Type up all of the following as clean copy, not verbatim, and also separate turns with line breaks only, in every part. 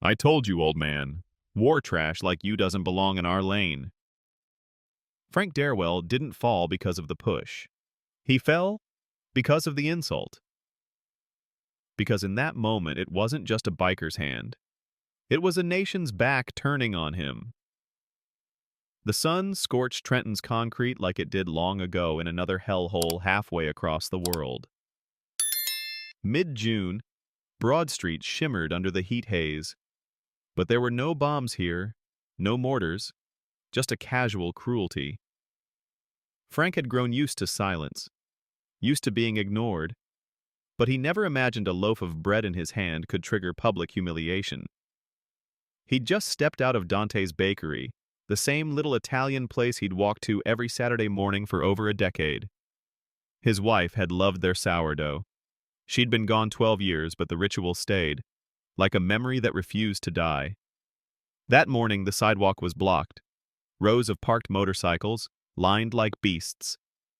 I told you, old man. War trash like you doesn't belong in our lane. Frank Darewell didn't fall because of the push. He fell because of the insult. Because in that moment it wasn't just a biker's hand. It was a nation's back turning on him. The sun scorched Trenton's concrete like it did long ago in another hellhole halfway across the world. Mid-June, Broad Street shimmered under the heat haze. But there were no bombs here, no mortars, just a casual cruelty. Frank had grown used to silence, used to being ignored, but he never imagined a loaf of bread in his hand could trigger public humiliation. He'd just stepped out of Dante's bakery, the same little Italian place he'd walked to every Saturday morning for over a decade. His wife had loved their sourdough. She'd been gone 12 years, but the ritual stayed, like a memory that refused to die. That morning, the sidewalk was blocked. Rows of parked motorcycles, lined like beasts,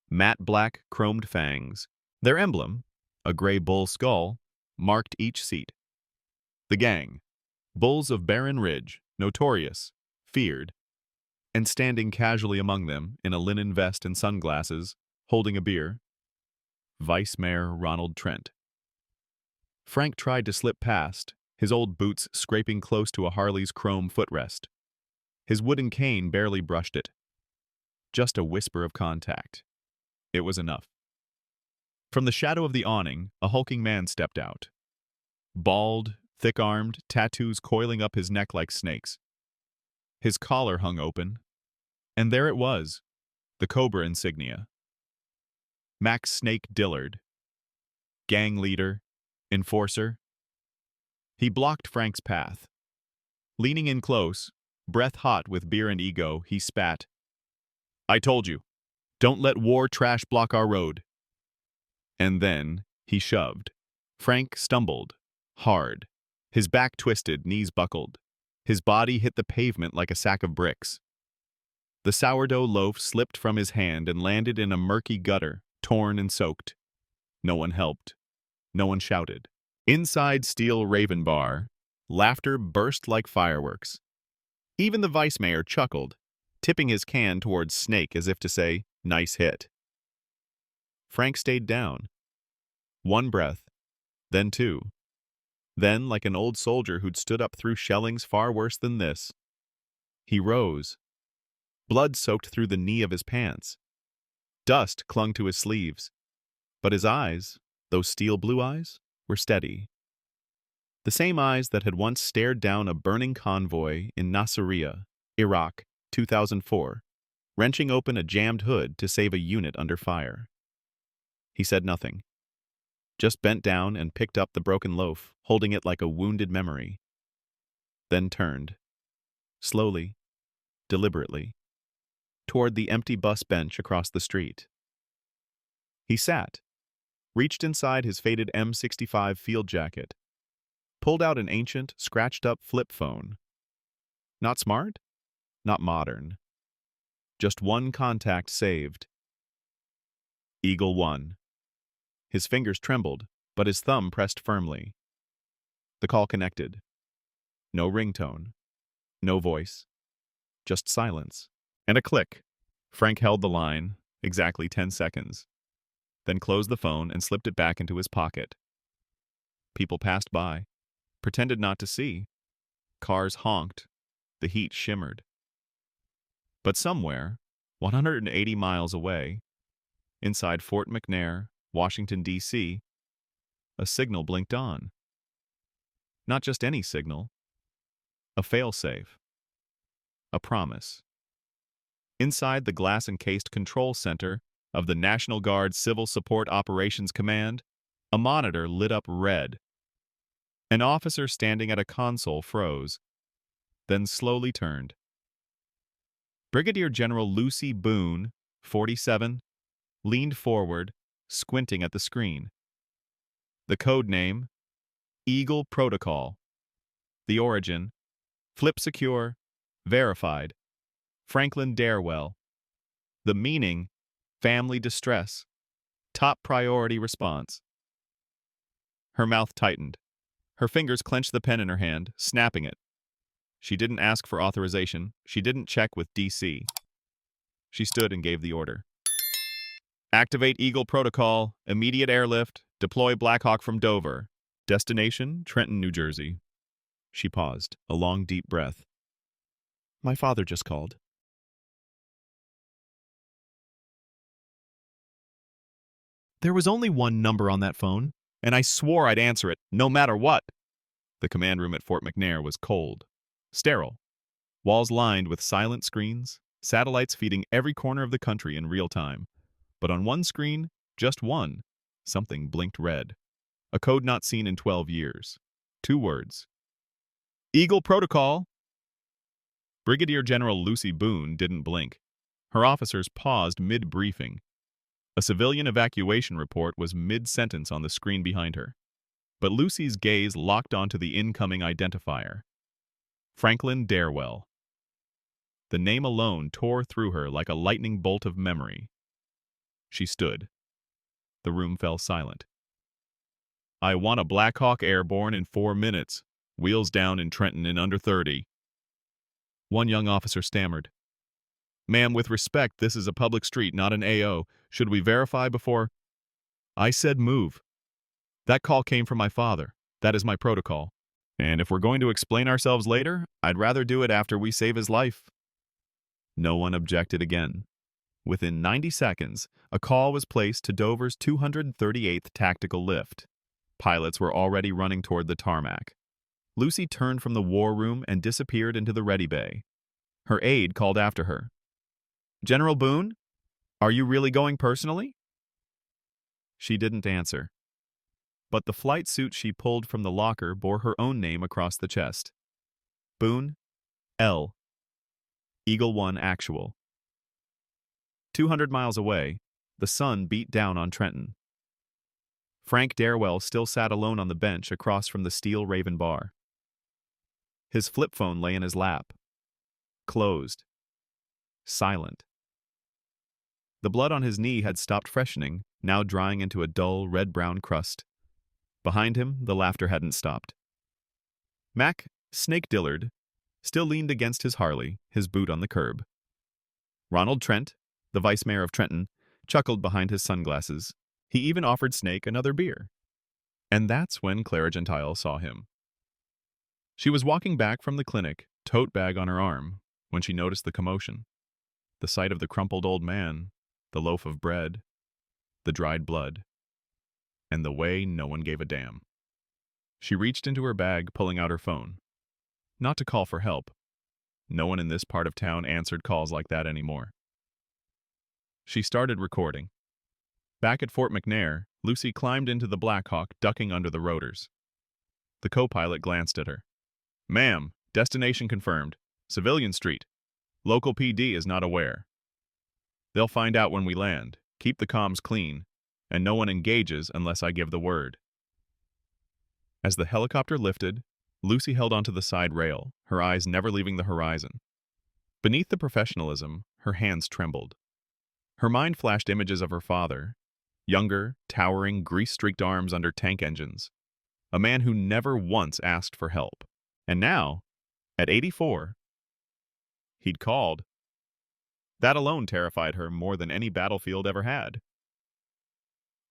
matte black chromed fangs. Their emblem, a gray bull skull, marked each seat. The gang, bulls of Barren Ridge, notorious, feared, and standing casually among them in a linen vest and sunglasses, holding a beer, Vice Mayor Ronald Trent. Frank tried to slip past, his old boots scraping close to a Harley's chrome footrest. His wooden cane barely brushed it. Just a whisper of contact. It was enough. From the shadow of the awning, a hulking man stepped out. Bald, thick-armed, tattoos coiling up his neck like snakes. His collar hung open, and there it was, the Cobra insignia. Max Snake Dillard. Gang leader, enforcer. He blocked Frank's path. Leaning in close, breath hot with beer and ego, he spat. I told you, don't let war trash block our road. And then he shoved. Frank stumbled, hard. His back twisted, knees buckled. His body hit the pavement like a sack of bricks. The sourdough loaf slipped from his hand and landed in a murky gutter, torn and soaked. No one helped. No one shouted. Inside Steel Raven Bar, laughter burst like fireworks. Even the vice mayor chuckled, tipping his can towards Snake as if to say, nice hit. Frank stayed down. One breath, then two. Then, like an old soldier who'd stood up through shellings far worse than this, he rose. Blood soaked through the knee of his pants. Dust clung to his sleeves. But his eyes, those steel blue eyes, were steady. The same eyes that had once stared down a burning convoy in Nasiriyah, Iraq, 2004, wrenching open a jammed hood to save a unit under fire. He said nothing, just bent down and picked up the broken loaf, holding it like a wounded memory. Then turned, slowly, deliberately, toward the empty bus bench across the street. He sat, reached inside his faded M65 field jacket, pulled out an ancient, scratched-up flip phone. Not smart, not modern. Just one contact saved. Eagle 1. His fingers trembled, but his thumb pressed firmly. The call connected. No ringtone, no voice, just silence. And a click. Frank held the line, exactly 10 seconds, then closed the phone and slipped it back into his pocket. People passed by, pretended not to see. Cars honked. The heat shimmered. But somewhere, 180 miles away, inside Fort McNair, Washington, D.C., a signal blinked on. Not just any signal. A failsafe. A promise. Inside the glass-encased control center of the National Guard Civil Support Operations Command, a monitor lit up red. An officer standing at a console froze, then slowly turned. Brigadier General Lucy Boone, 47, leaned forward, squinting at the screen. The code name, Eagle Protocol. The origin, Flip Secure, Verified, Franklin Darewell. The meaning, family distress, top priority response. Her mouth tightened, Her fingers clenched the pen in her hand, snapping it. She didn't ask for authorization. She didn't check with DC. She stood and gave the order. Activate Eagle Protocol. Immediate airlift. Deploy Blackhawk from Dover. Destination, Trenton, New Jersey. She paused, a long, deep breath. My father just called. There was only one number on that phone, and I swore I'd answer it, no matter what. The command room at Fort McNair was cold, sterile, walls lined with silent screens, satellites feeding every corner of the country in real time. But on one screen, just one, something blinked red. A code not seen in 12 years. 2 words. Eagle Protocol! Brigadier General Lucy Boone didn't blink. Her officers paused mid-briefing. A civilian evacuation report was mid-sentence on the screen behind her. But Lucy's gaze locked onto the incoming identifier. Franklin Darewell. The name alone tore through her like a lightning bolt of memory. She stood. The room fell silent. I want a Blackhawk airborne in 4 minutes. Wheels down in Trenton in under 30. One young officer stammered. Ma'am, with respect, this is a public street, not an AO. Should we verify before? I said move. That call came from my father. That is my protocol. And if we're going to explain ourselves later, I'd rather do it after we save his life. No one objected again. Within 90 seconds, a call was placed to Dover's 238th Tactical Lift. Pilots were already running toward the tarmac. Lucy turned from the war room and disappeared into the ready bay. Her aide called after her. General Boone, are you really going personally? She didn't answer. But the flight suit she pulled from the locker bore her own name across the chest. Boone, L. Eagle 1 Actual. 200 miles away, the sun beat down on Trenton. Frank Darewell still sat alone on the bench across from the steel Raven bar. His flip phone lay in his lap. Closed. Silent. The blood on his knee had stopped freshening, now drying into a dull, red-brown crust. Behind him, the laughter hadn't stopped. Mac, Snake Dillard, still leaned against his Harley, his boot on the curb. Ronald Trent, the vice mayor of Trenton, chuckled behind his sunglasses. He even offered Snake another beer. And that's when Clara Gentile saw him. She was walking back from the clinic, tote bag on her arm, when she noticed the commotion. The sight of the crumpled old man, the loaf of bread, the dried blood, and the way no one gave a damn. She reached into her bag, pulling out her phone. Not to call for help. No one in this part of town answered calls like that anymore. She started recording. Back at Fort McNair, Lucy climbed into the Blackhawk, ducking under the rotors. The co-pilot glanced at her. Ma'am, destination confirmed. Civilian Street. Local PD is not aware. They'll find out when we land. Keep the comms clean, and no one engages unless I give the word. As the helicopter lifted, Lucy held onto the side rail, her eyes never leaving the horizon. Beneath the professionalism, her hands trembled. Her mind flashed images of her father, younger, towering, grease-streaked arms under tank engines, a man who never once asked for help. And now, at 84, he'd called. That alone terrified her more than any battlefield ever had.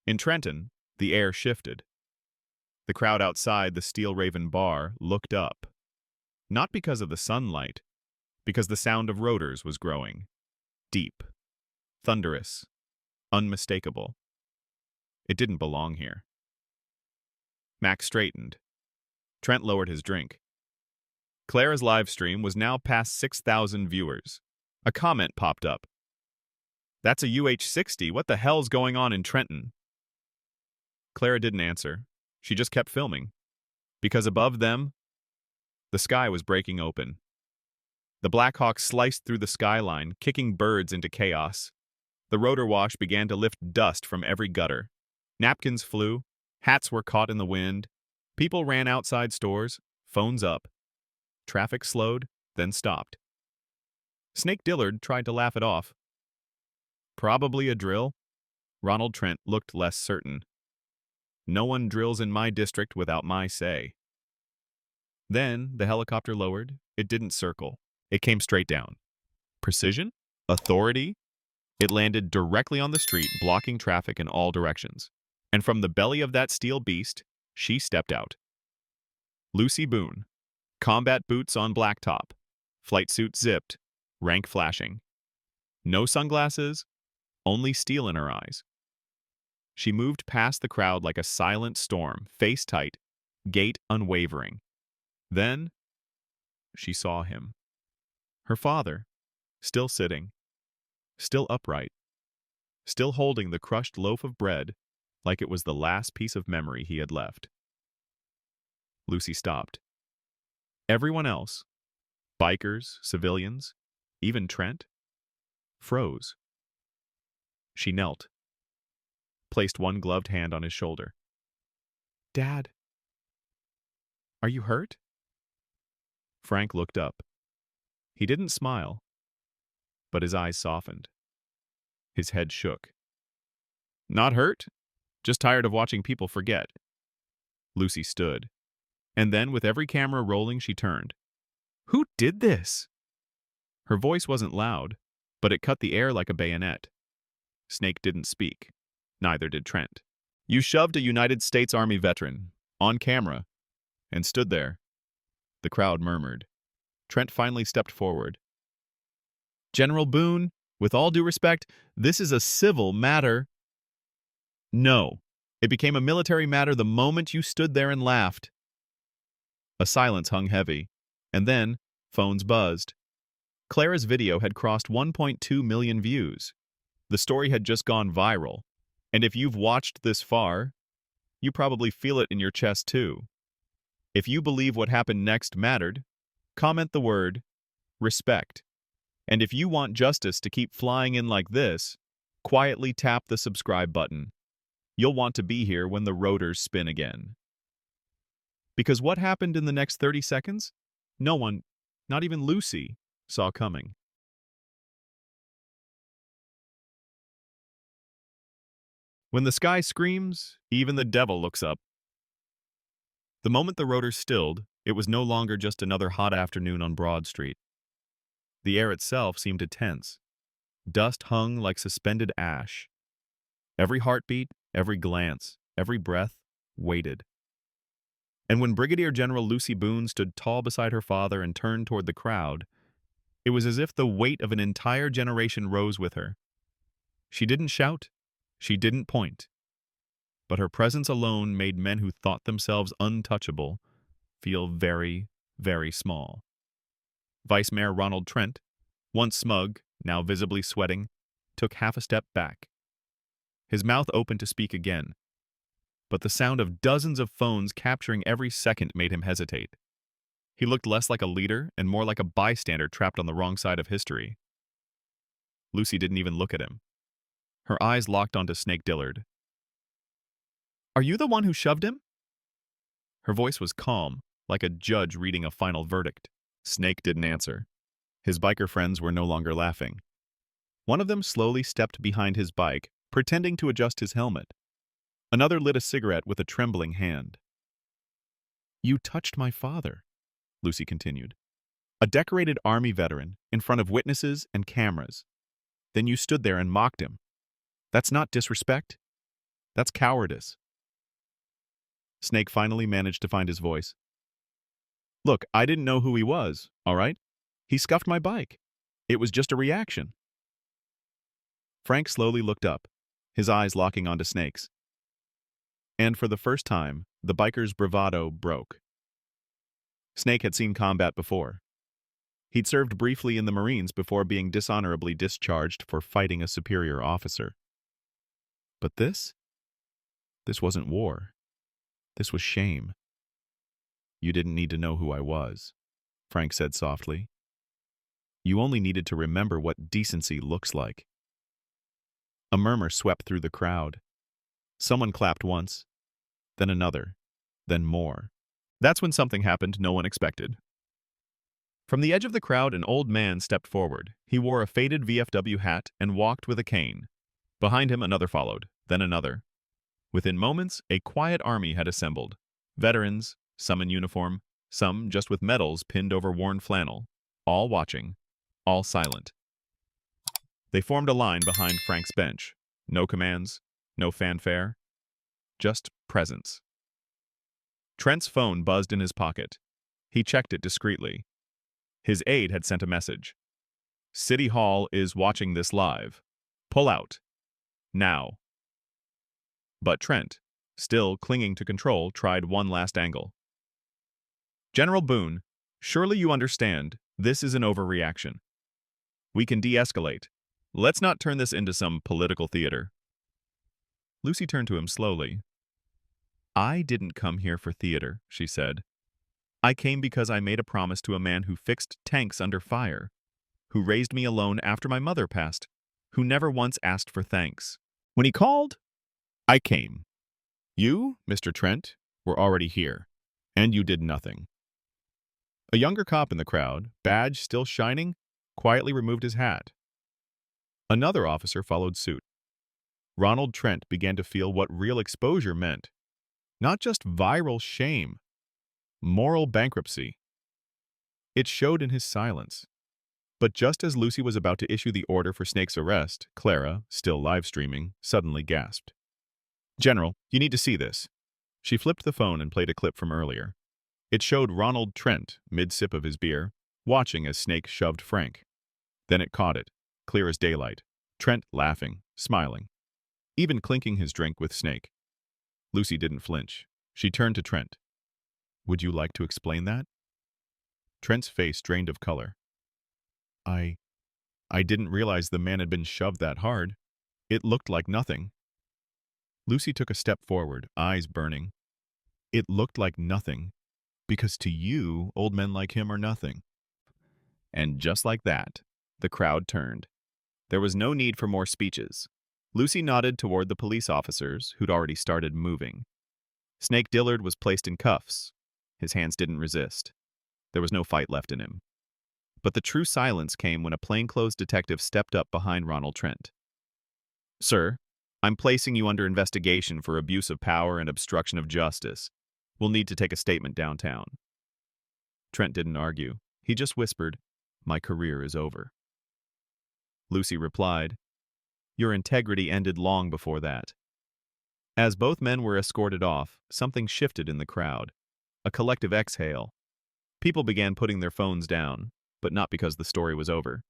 In Trenton, the air shifted. The crowd outside the Steel Raven bar looked up. Not because of the sunlight, because the sound of rotors was growing. Deep, thunderous, unmistakable. It didn't belong here. Max straightened. Trent lowered his drink. Clara's live stream was now past 6,000 viewers. A comment popped up. That's a UH-60. What the hell's going on in Trenton? Clara didn't answer. She just kept filming. Because above them, the sky was breaking open. The Blackhawk sliced through the skyline, kicking birds into chaos. The rotor wash began to lift dust from every gutter. Napkins flew. Hats were caught in the wind. People ran outside stores, phones up. Traffic slowed, then stopped. Snake Dillard tried to laugh it off. Probably a drill. Ronald Trent looked less certain. No one drills in my district without my say. Then the helicopter lowered. It didn't circle. It came straight down. Precision? Authority? It landed directly on the street, blocking traffic in all directions. And from the belly of that steel beast, she stepped out. Lucy Boone. Combat boots on blacktop. Flight suit zipped. Rank flashing. No sunglasses, only steel in her eyes. She moved past the crowd like a silent storm, face tight, gait unwavering. Then, she saw him. Her father, still sitting, still upright, still holding the crushed loaf of bread like it was the last piece of memory he had left. Lucy stopped. Everyone else, bikers, civilians, even Trent, froze. She knelt, placed one gloved hand on his shoulder. "Dad, are you hurt?" Frank looked up. He didn't smile, but his eyes softened. His head shook. "Not hurt, just tired of watching people forget." Lucy stood, and then with every camera rolling, she turned. "Who did this?" Her voice wasn't loud, but it cut the air like a bayonet. Snake didn't speak. Neither did Trent. "You shoved a United States Army veteran, on camera, and stood there." The crowd murmured. Trent finally stepped forward. "General Boone, with all due respect, this is a civil matter." "No. It became a military matter the moment you stood there and laughed." A silence hung heavy, and then phones buzzed. Clara's video had crossed 1.2 million views. The story had just gone viral, and if you've watched this far, you probably feel it in your chest too. If you believe what happened next mattered, comment the word respect. And if you want justice to keep flying in like this, quietly tap the subscribe button. You'll want to be here when the rotors spin again. Because what happened in the next 30 seconds? No one, not even Lucy, saw coming. When the sky screams, even the devil looks up. The moment the rotors stilled, it was no longer just another hot afternoon on Broad Street. The air itself seemed to tense. Dust hung like suspended ash. Every heartbeat, every glance, every breath waited. And when Brigadier General Lucy Boone stood tall beside her father and turned toward the crowd, it was as if the weight of an entire generation rose with her. She didn't shout, she didn't point, but her presence alone made men who thought themselves untouchable feel very, very small. Vice Mayor Ronald Trent, once smug, now visibly sweating, took half a step back. His mouth opened to speak again, but the sound of dozens of phones capturing every second made him hesitate. He looked less like a leader and more like a bystander trapped on the wrong side of history. Lucy didn't even look at him. Her eyes locked onto Snake Dillard. "Are you the one who shoved him?" Her voice was calm, like a judge reading a final verdict. Snake didn't answer. His biker friends were no longer laughing. One of them slowly stepped behind his bike, pretending to adjust his helmet. Another lit a cigarette with a trembling hand. "You touched my father," Lucy continued. "A decorated Army veteran, in front of witnesses and cameras. Then you stood there and mocked him. That's not disrespect. That's cowardice." Snake finally managed to find his voice. "Look, I didn't know who he was, all right? He scuffed my bike. It was just a reaction." Frank slowly looked up, his eyes locking onto Snake's. And for the first time, the biker's bravado broke. Snake had seen combat before. He'd served briefly in the Marines before being dishonorably discharged for fighting a superior officer. But this wasn't war. This was shame. "You didn't need to know who I was," Frank said softly. "You only needed to remember what decency looks like." A murmur swept through the crowd. Someone clapped once, then another, then more. That's when something happened no one expected. From the edge of the crowd, an old man stepped forward. He wore a faded VFW hat and walked with a cane. Behind him, another followed, then another. Within moments, a quiet army had assembled. Veterans, some in uniform, some just with medals pinned over worn flannel, all watching, all silent. They formed a line behind Frank's bench. No commands, no fanfare, just presence. Trent's phone buzzed in his pocket. He checked it discreetly. His aide had sent a message. City Hall is watching this live. Pull out. Now. But Trent, still clinging to control, tried one last angle. General Boone, surely you understand, this is an overreaction. We can de-escalate. Let's not turn this into some political theater. Lucy turned to him slowly. I didn't come here for theater, she said. I came because I made a promise to a man who fixed tanks under fire, who raised me alone after my mother passed, who never once asked for thanks. When he called, I came. You, Mr. Trent, were already here, and you did nothing. A younger cop in the crowd, badge still shining, quietly removed his hat. Another officer followed suit. Ronald Trent began to feel what real exposure meant. Not just viral shame, moral bankruptcy. It showed in his silence. But just as Lucy was about to issue the order for Snake's arrest, Clara, still live streaming, suddenly gasped. General, you need to see this. She flipped the phone and played a clip from earlier. It showed Ronald Trent, mid-sip of his beer, watching as Snake shoved Frank. Then it caught it, clear as daylight. Trent laughing, smiling, even clinking his drink with Snake. Lucy didn't flinch. She turned to Trent. Would you like to explain that? Trent's face drained of color. I didn't realize the man had been shoved that hard. It looked like nothing. Lucy took a step forward, eyes burning. It looked like nothing, because to you, old men like him are nothing. And just like that, the crowd turned. There was no need for more speeches. Lucy nodded toward the police officers, who'd already started moving. Snake Dillard was placed in cuffs. His hands didn't resist. There was no fight left in him. But the true silence came when a plainclothes detective stepped up behind Ronald Trent. Sir, I'm placing you under investigation for abuse of power and obstruction of justice. We'll need to take a statement downtown. Trent didn't argue. He just whispered, My career is over. Lucy replied, Your integrity ended long before that. As both men were escorted off, something shifted in the crowd. A collective exhale. People began putting their phones down, but not because the story was over,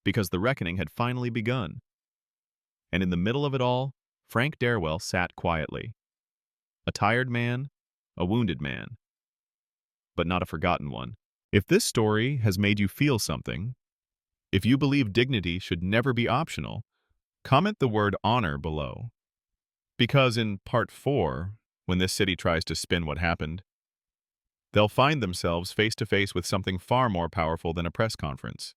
because the reckoning had finally begun. And in the middle of it all, Frank Darewell sat quietly. A tired man, a wounded man, but not a forgotten one. If this story has made you feel something, if you believe dignity should never be optional, comment the word honor below. Because in part 4, when this city tries to spin what happened, they'll find themselves face to face with something far more powerful than a press conference.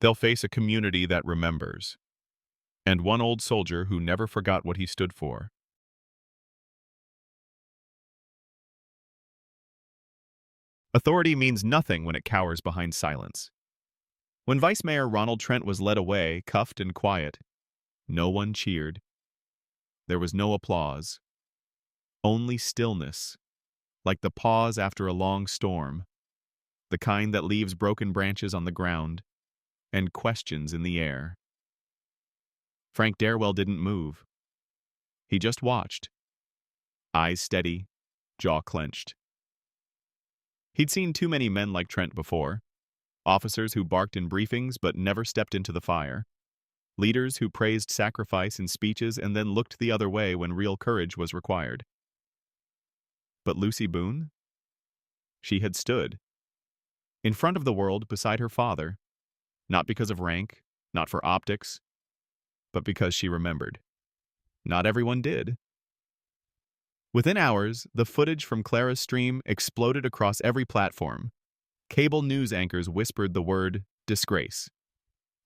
They'll face a community that remembers, and one old soldier who never forgot what he stood for. Authority means nothing when it cowers behind silence. When Vice Mayor Ronald Trent was led away, cuffed and quiet, no one cheered. There was no applause. Only stillness, like the pause after a long storm, the kind that leaves broken branches on the ground and questions in the air. Frank Darewell didn't move. He just watched, eyes steady, jaw clenched. He'd seen too many men like Trent before, officers who barked in briefings but never stepped into the fire, leaders who praised sacrifice in speeches and then looked the other way when real courage was required. But Lucy Boone? She had stood, in front of the world beside her father, not because of rank, not for optics, but because she remembered. Not everyone did. Within hours, the footage from Clara's stream exploded across every platform. Cable news anchors whispered the word disgrace.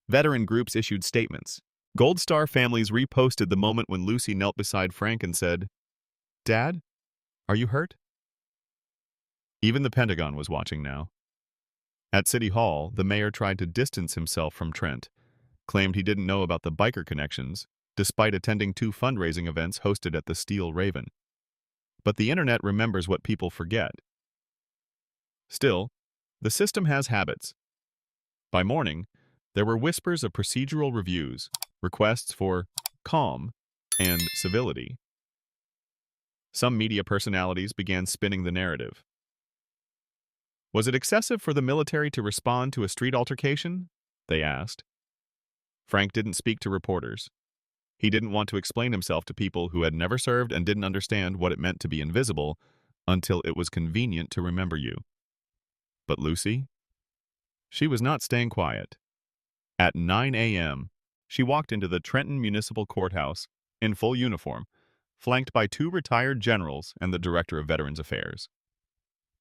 Veteran groups issued statements. Gold Star families reposted the moment when Lucy knelt beside Frank and said, Dad, are you hurt? Even the Pentagon was watching now. At City Hall, the mayor tried to distance himself from Trent, claimed he didn't know about the biker connections, despite attending 2 fundraising events hosted at the Steel Raven. But the internet remembers what people forget. Still, the system has habits. By morning, there were whispers of procedural reviews, requests for calm and civility. Some media personalities began spinning the narrative. Was it excessive for the military to respond to a street altercation? They asked. Frank didn't speak to reporters. He didn't want to explain himself to people who had never served and didn't understand what it meant to be invisible until it was convenient to remember you. But Lucy? She was not staying quiet. At 9 a.m., she walked into the Trenton Municipal Courthouse in full uniform, flanked by 2 retired generals and the Director of Veterans Affairs.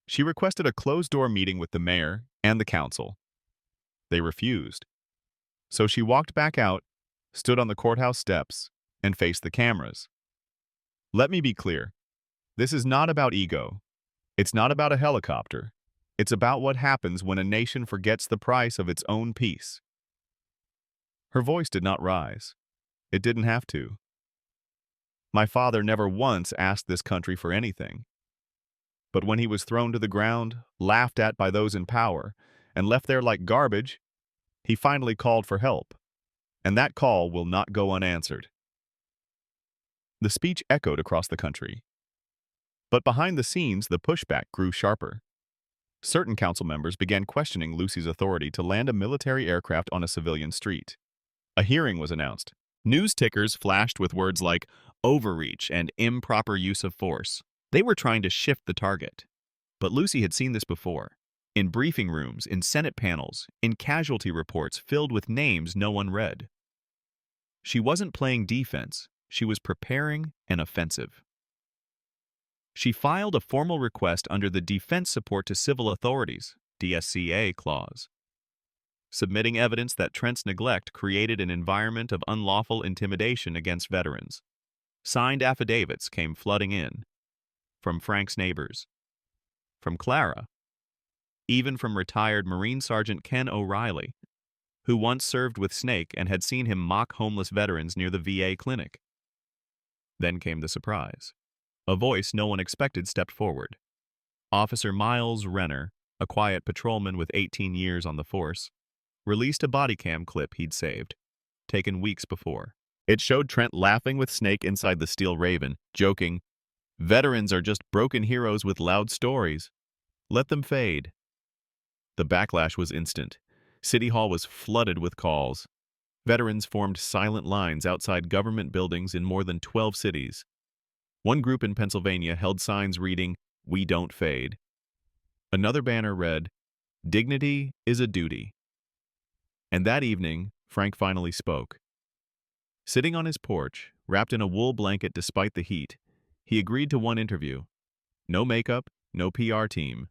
She requested a closed-door meeting with the mayor and the council. They refused. So she walked back out, stood on the courthouse steps, and faced the cameras. Let me be clear. This is not about ego. It's not about a helicopter. It's about what happens when a nation forgets the price of its own peace. Her voice did not rise. It didn't have to. My father never once asked this country for anything. But when he was thrown to the ground, laughed at by those in power, and left there like garbage, he finally called for help. And that call will not go unanswered. The speech echoed across the country. But behind the scenes, the pushback grew sharper. Certain council members began questioning Lucy's authority to land a military aircraft on a civilian street. A hearing was announced. News tickers flashed with words like overreach and improper use of force. They were trying to shift the target. But Lucy had seen this before. In briefing rooms, in Senate panels, in casualty reports filled with names no one read. She wasn't playing defense. She was preparing an offensive. She filed a formal request under the Defense Support to Civil Authorities (DSCA) clause, submitting evidence that Trent's neglect created an environment of unlawful intimidation against veterans. Signed affidavits came flooding in, from Frank's neighbors, from Clara, even from retired Marine Sergeant Ken O'Reilly, who once served with Snake and had seen him mock homeless veterans near the VA clinic. Then came the surprise. A voice no one expected stepped forward. Officer Miles Renner, a quiet patrolman with 18 years on the force, released a body cam clip he'd saved, taken weeks before. It showed Trent laughing with Snake inside the Steel Raven, joking, "Veterans are just broken heroes with loud stories. Let them fade." The backlash was instant. City Hall was flooded with calls. Veterans formed silent lines outside government buildings in more than 12 cities. One group in Pennsylvania held signs reading, "We don't fade." Another banner read, "Dignity is a duty." And that evening, Frank finally spoke. Sitting on his porch, wrapped in a wool blanket despite the heat, he agreed to one interview. No makeup, no PR team.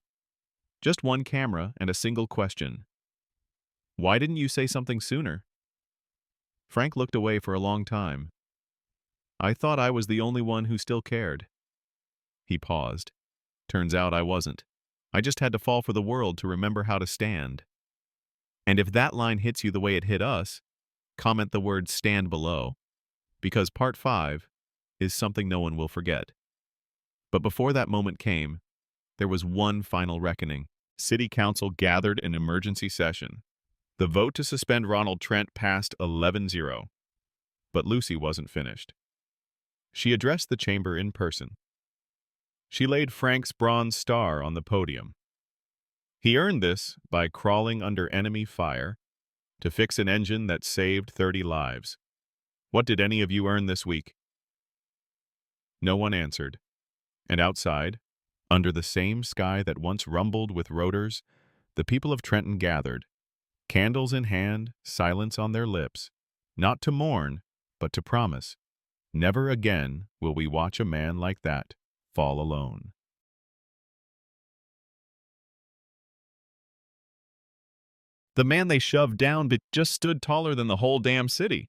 Just one camera and a single question. "Why didn't you say something sooner?" Frank looked away for a long time. "I thought I was the only one who still cared." He paused. "Turns out I wasn't. I just had to fall for the world to remember how to stand." And if that line hits you the way it hit us, comment the word "stand" below, because part 5 is something no one will forget. But before that moment came, there was one final reckoning. City Council gathered in emergency session. The vote to suspend Ronald Trent passed 11-0. But Lucy wasn't finished. She addressed the chamber in person. She laid Frank's bronze star on the podium. He earned this by crawling under enemy fire to fix an engine that saved 30 lives. What did any of you earn this week? No one answered. And outside, under the same sky that once rumbled with rotors, the people of Trenton gathered, candles in hand, silence on their lips, not to mourn, but to promise. Never again will we watch a man like that fall alone. The man they shoved down but just stood taller than the whole damn city.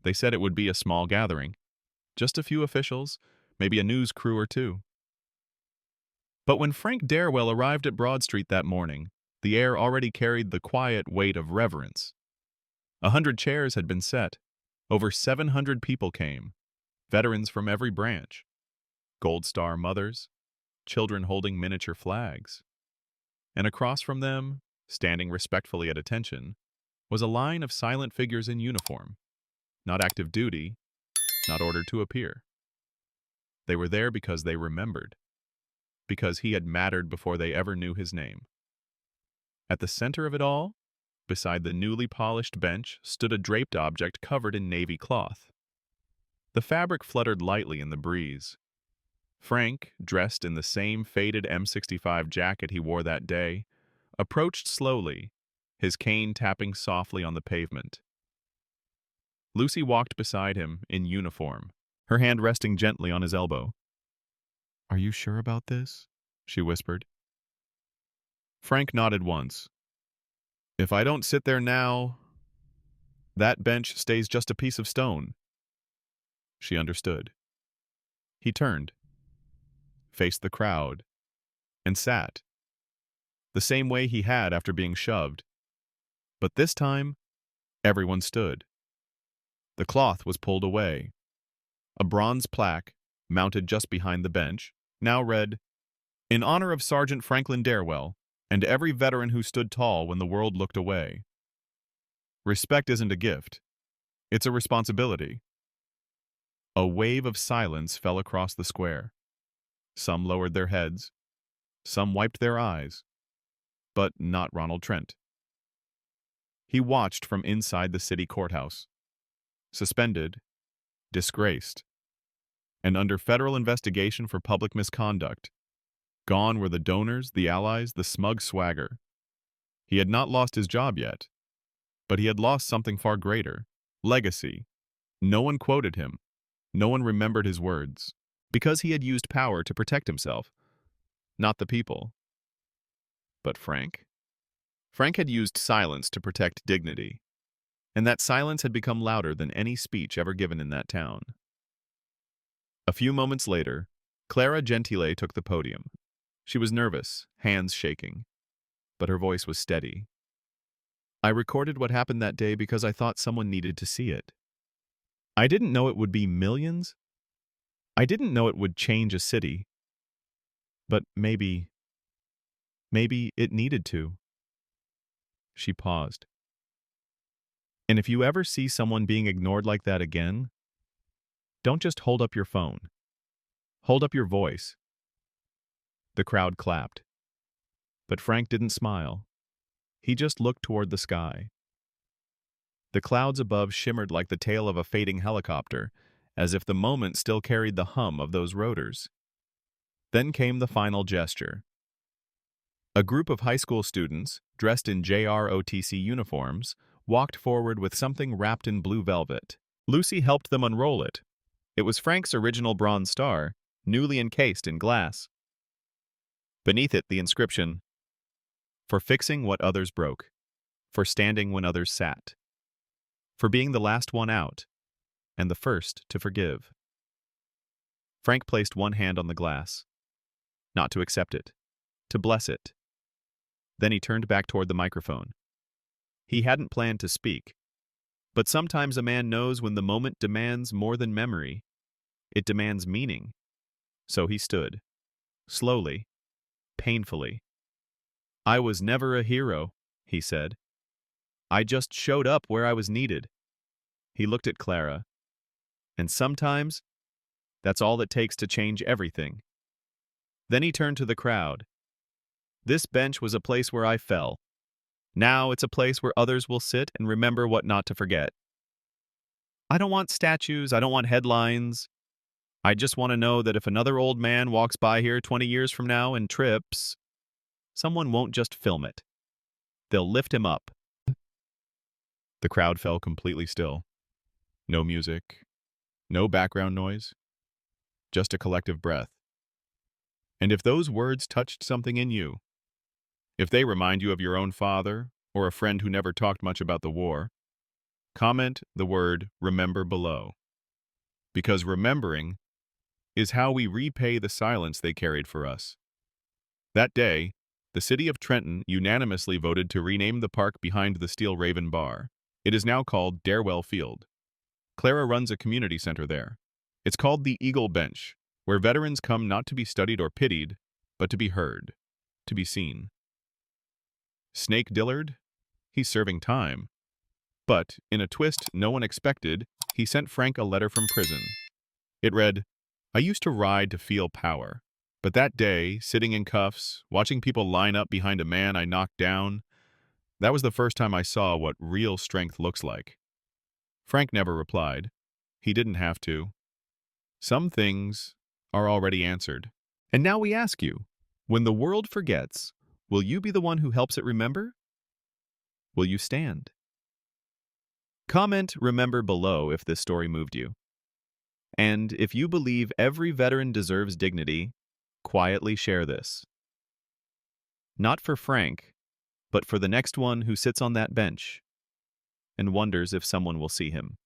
They said it would be a small gathering. Just a few officials, maybe a news crew or two. But when Frank Darewell arrived at Broad Street that morning, the air already carried the quiet weight of reverence. 100 chairs had been set. Over 700 people came. Veterans from every branch. Gold Star mothers. Children holding miniature flags. And across from them, standing respectfully at attention, was a line of silent figures in uniform, not active duty, not ordered to appear. They were there because they remembered, because he had mattered before they ever knew his name. At the center of it all, beside the newly polished bench, stood a draped object covered in navy cloth. The fabric fluttered lightly in the breeze. Frank, dressed in the same faded M65 jacket he wore that day, approached slowly, his cane tapping softly on the pavement. Lucy walked beside him, in uniform, her hand resting gently on his elbow. "Are you sure about this?" she whispered. Frank nodded once. "If I don't sit there now, that bench stays just a piece of stone." She understood. He turned, faced the crowd, and sat, the same way he had after being shoved. But this time, everyone stood. The cloth was pulled away. A bronze plaque, mounted just behind the bench, now read, "In honor of Sergeant Franklin Darewell, and every veteran who stood tall when the world looked away. Respect isn't a gift. It's a responsibility." A wave of silence fell across the square. Some lowered their heads. Some wiped their eyes. But not Ronald Trent. He watched from inside the city courthouse. Suspended, disgraced, and under federal investigation for public misconduct. Gone were the donors, the allies, the smug swagger. He had not lost his job yet, but he had lost something far greater: legacy. No one quoted him. No one remembered his words, because he had used power to protect himself, not the people. But Frank? Frank had used silence to protect dignity, and that silence had become louder than any speech ever given in that town. A few moments later, Clara Gentile took the podium. She was nervous, hands shaking, but her voice was steady. "I recorded what happened that day because I thought someone needed to see it. I didn't know it would be millions. I didn't know it would change a city. But maybe it needed to." She paused. "And if you ever see someone being ignored like that again, don't just hold up your phone. Hold up your voice." The crowd clapped. But Frank didn't smile. He just looked toward the sky. The clouds above shimmered like the tail of a fading helicopter, as if the moment still carried the hum of those rotors. Then came the final gesture. A group of high school students, dressed in JROTC uniforms, walked forward with something wrapped in blue velvet. Lucy helped them unroll it. It was Frank's original bronze star, newly encased in glass. Beneath it, the inscription, "For fixing what others broke, for standing when others sat, for being the last one out, and the first to forgive." Frank placed one hand on the glass, not to accept it, to bless it. Then he turned back toward the microphone. He hadn't planned to speak, but sometimes a man knows when the moment demands more than memory. It demands meaning. So he stood, slowly, painfully. "I was never a hero," he said. "I just showed up where I was needed." He looked at Clara. "And sometimes, that's all it takes to change everything." Then he turned to the crowd. "This bench was a place where I fell. Now it's a place where others will sit and remember what not to forget. I don't want statues, I don't want headlines. I just want to know that if another old man walks by here 20 years from now and trips, someone won't just film it. They'll lift him up." The crowd fell completely still. No music, no background noise, just a collective breath. And if those words touched something in you, if they remind you of your own father or a friend who never talked much about the war, comment the word "remember" below. Because remembering is how we repay the silence they carried for us. That day, the city of Trenton unanimously voted to rename the park behind the Steel Raven Bar. It is now called Darewell Field. Clara runs a community center there. It's called the Eagle Bench, where veterans come not to be studied or pitied, but to be heard, to be seen. Snake Dillard? He's serving time. But, in a twist no one expected, he sent Frank a letter from prison. It read, "I used to ride to feel power. But that day, sitting in cuffs, watching people line up behind a man I knocked down, that was the first time I saw what real strength looks like." Frank never replied. He didn't have to. Some things are already answered. And now we ask you, when the world forgets, will you be the one who helps it remember? Will you stand? Comment "Remember" below if this story moved you. And if you believe every veteran deserves dignity, quietly share this. Not for Frank, but for the next one who sits on that bench and wonders if someone will see him.